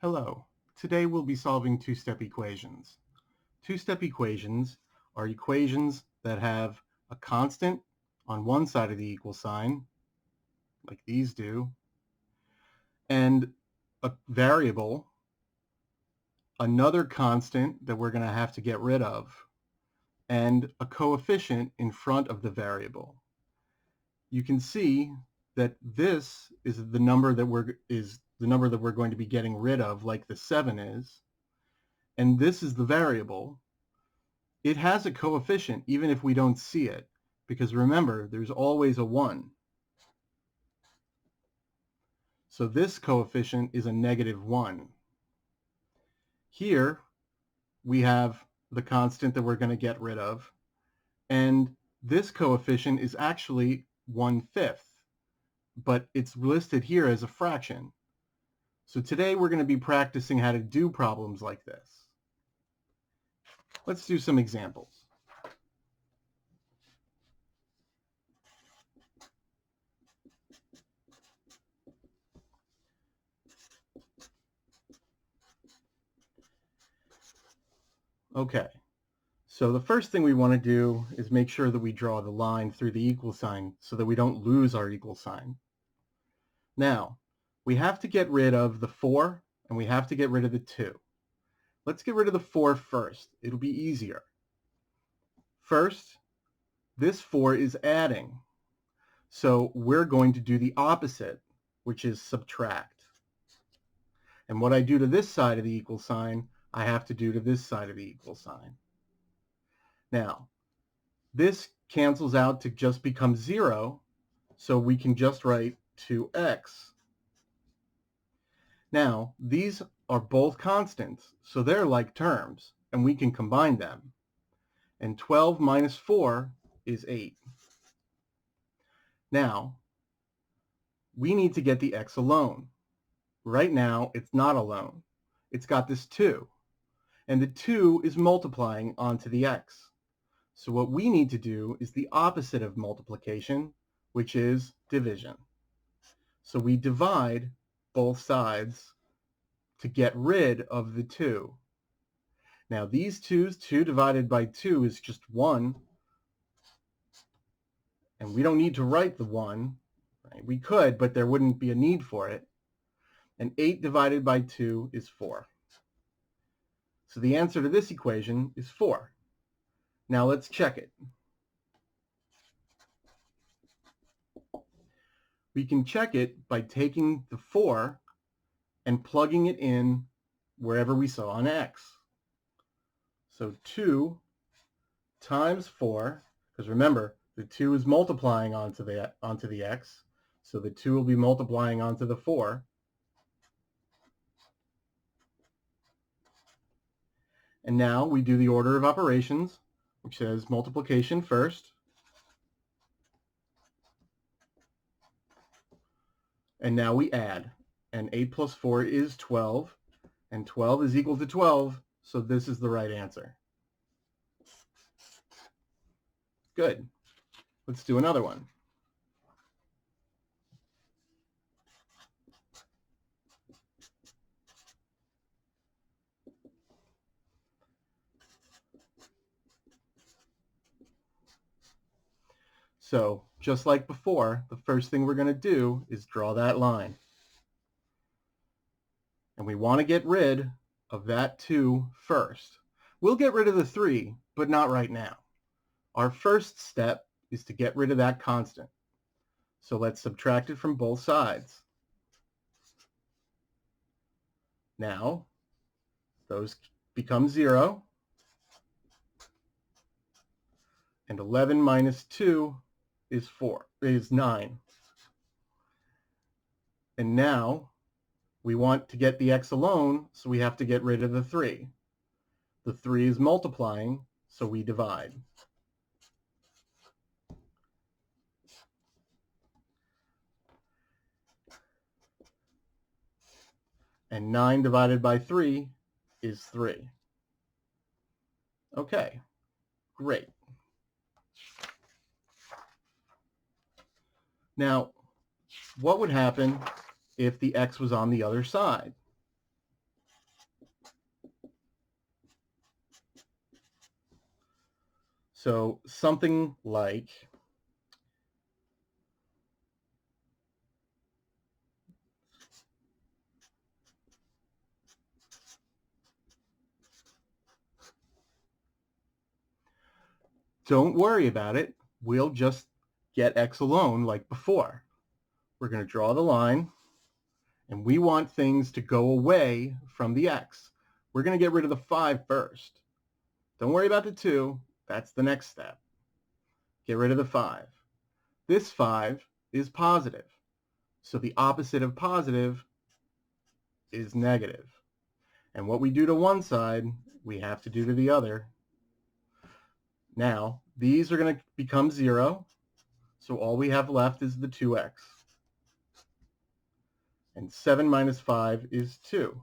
Hello. Today we'll be solving two-step equations. Two-step equations are equations that have a constant on one side of the equal sign, like these do, and a variable, another constant that we're going to have to get rid of, and a coefficient in front of the variable. You can see that this is the number that we're going to be getting rid of, like the 7 is, and this is the variable. It has a coefficient even if we don't see it, because remember, there's always a 1. So this coefficient is a -1. Here we have the constant that we're going to get rid of, and this coefficient is actually 1/5, but it's listed here as a fraction. So today we're going to be practicing how to do problems like this. Let's do some examples. Okay, so the first thing we want to do is make sure that we draw the line through the equal sign so that we don't lose our equal sign. Now, we have to get rid of the 4 and we have to get rid of the 2. Let's get rid of the 4 first. It'll be easier. First, this 4 is adding. So we're going to do the opposite, which is subtract. And what I do to this side of the equal sign, I have to do to this side of the equal sign. Now, this cancels out to just become 0, so we can just write 2x. Now, these are both constants, so they're like terms, and we can combine them. And 12 minus 4 is 8. Now, we need to get the x alone. Right now, it's not alone. It's got this 2, and the 2 is multiplying onto the x. So what we need to do is the opposite of multiplication, which is division. So we divide both sides to get rid of the 2. Now these 2's, 2 divided by 2 is just 1, and we don't need to write the 1. Right? We could, but there wouldn't be a need for it. And 8 divided by 2 is 4. So the answer to this equation is 4. Now let's check it. We can check it by taking the 4 and plugging it in wherever we saw an x. So 2 times 4, because remember, the 2 is multiplying onto the x, so the 2 will be multiplying onto the 4. And now we do the order of operations, which says multiplication first. And now we add. And 8 plus 4 is 12. And 12 is equal to 12, so this is the right answer. Good. Let's do another one. So just like before, the first thing we're going to do is draw that line. And we want to get rid of that 2 first. We'll get rid of the 3, but not right now. Our first step is to get rid of that constant. So let's subtract it from both sides. Now, those become 0. And 11 minus 2 is 9. And now we want to get the x alone, so we have to get rid of the 3. The 3 is multiplying, so we divide. And 9 divided by 3 is 3. Okay, great. Now, what would happen if the x was on the other side? So something like don't worry about it. We'll just get x alone like before. We're going to draw the line, and we want things to go away from the x. We're going to get rid of the 5 first. Don't worry about the 2. That's the next step. Get rid of the 5. This 5 is positive. So the opposite of positive is negative. And what we do to one side, we have to do to the other. Now, these are going to become 0. So all we have left is the 2x. And 7 minus 5 is 2.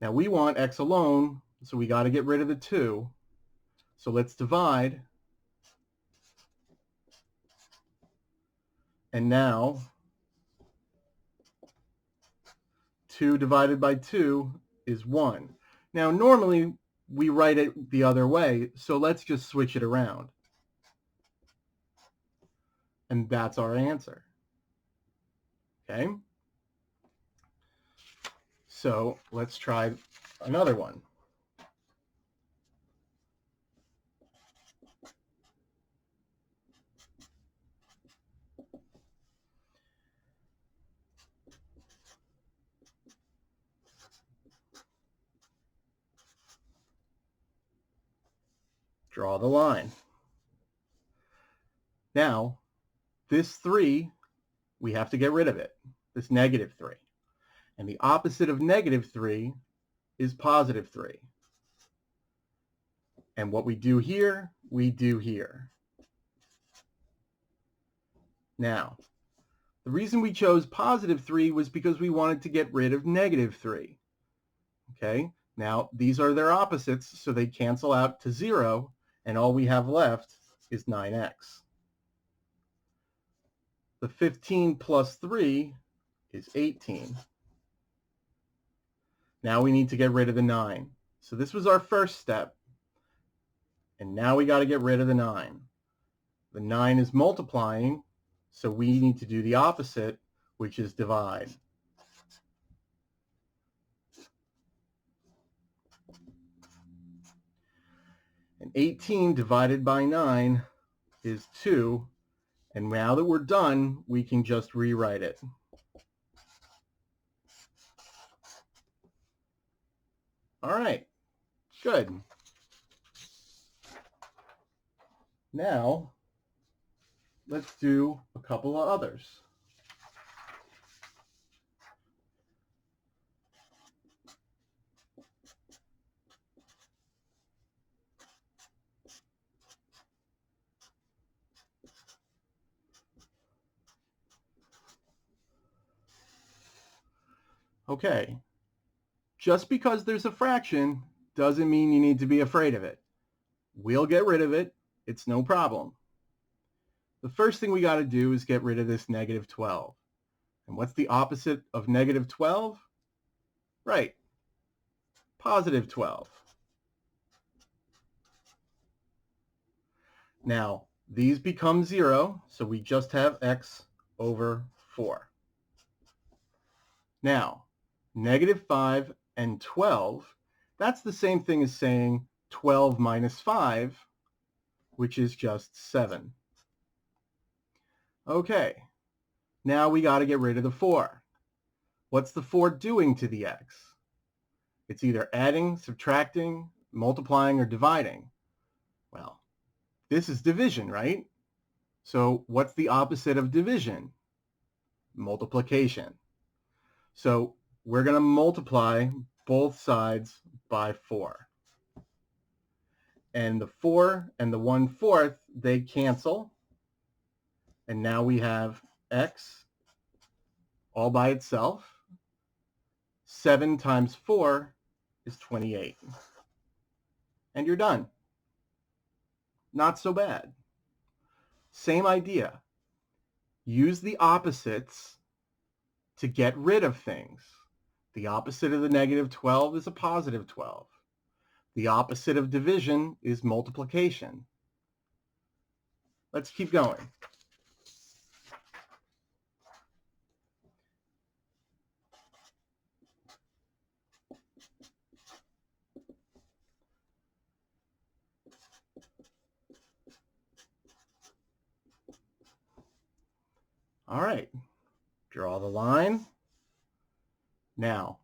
Now we want x alone, so we got to get rid of the 2. So let's divide. And now 2 divided by 2 is 1. Now normally we write it the other way, so let's just switch it around. And that's our answer. Okay? So let's try another one. Draw the line. Now, this 3, we have to get rid of it, this negative 3. And the opposite of negative 3 is positive 3. And what we do here, we do here. Now, the reason we chose positive 3 was because we wanted to get rid of negative 3. Okay, now these are their opposites, so they cancel out to 0, and all we have left is 9x. The 15 plus 3 is 18. Now we need to get rid of the 9. So this was our first step. And now we got to get rid of the 9. The 9 is multiplying, so we need to do the opposite, which is divide. And 18 divided by 9 is 2. And now that we're done, we can just rewrite it. All right, good. Now, let's do a couple of others. Okay, just because there's a fraction doesn't mean you need to be afraid of it. We'll get rid of it. It's no problem. The first thing we got to do is get rid of this negative 12. And what's the opposite of negative 12? Right, positive 12. Now, these become 0, so we just have x over 4. Now, negative 5 and 12, that's the same thing as saying 12 minus 5, which is just 7. Okay, now we got to get rid of the 4. What's the 4 doing to the x? It's either adding, subtracting, multiplying, or dividing. Well, this is division, right? So what's the opposite of division? Multiplication. So we're going to multiply both sides by 4. And the 4 and the 1/4, they cancel. And now we have x all by itself. 7 times 4 is 28. And you're done. Not so bad. Same idea. Use the opposites to get rid of things. The opposite of the negative 12 is a positive 12. The opposite of division is multiplication. Let's keep going. All right, draw the line. Now,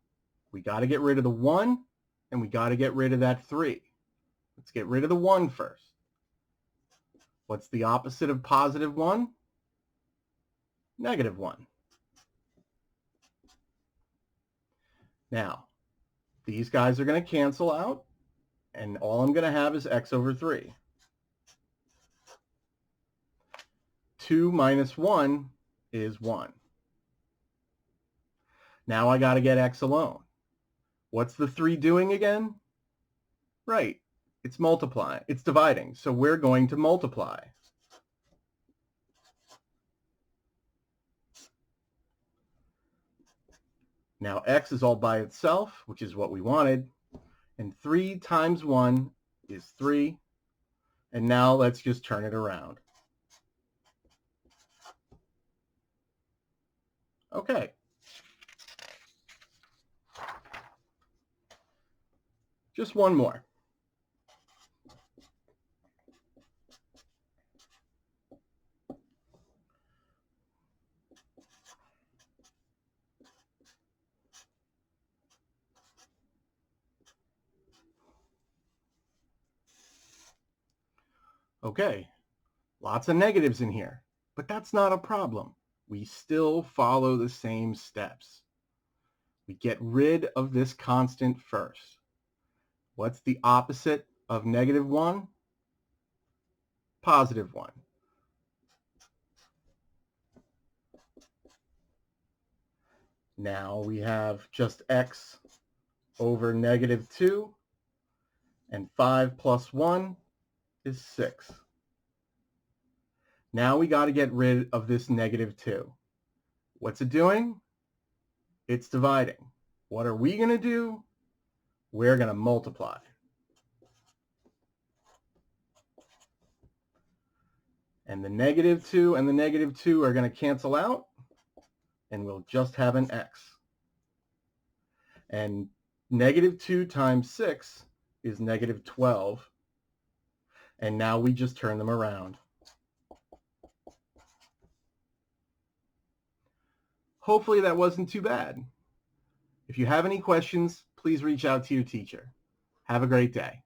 we got to get rid of the 1, and we got to get rid of that 3. Let's get rid of the 1 first. What's the opposite of positive 1? Negative 1. Now, these guys are going to cancel out, and all I'm going to have is x over 3. 2 minus 1 is 1. Now I got to get x alone. What's the 3 doing again? Right, it's multiplying. It's dividing, so we're going to multiply. Now x is all by itself, which is what we wanted, and 3 times 1 is 3, and now let's just turn it around. Okay. Just one more. Okay, lots of negatives in here, but that's not a problem. We still follow the same steps. We get rid of this constant first. What's the opposite of negative 1? Positive 1. Now we have just x over negative 2, and 5 plus 1 is 6. Now we got to get rid of this negative 2. What's it doing? It's dividing. What are we going to do? We're going to multiply. And the negative 2 and the negative 2 are going to cancel out, and we'll just have an x. And negative 2 times 6 is negative 12. And now we just turn them around. Hopefully that wasn't too bad. If you have any questions, please reach out to your teacher. Have a great day.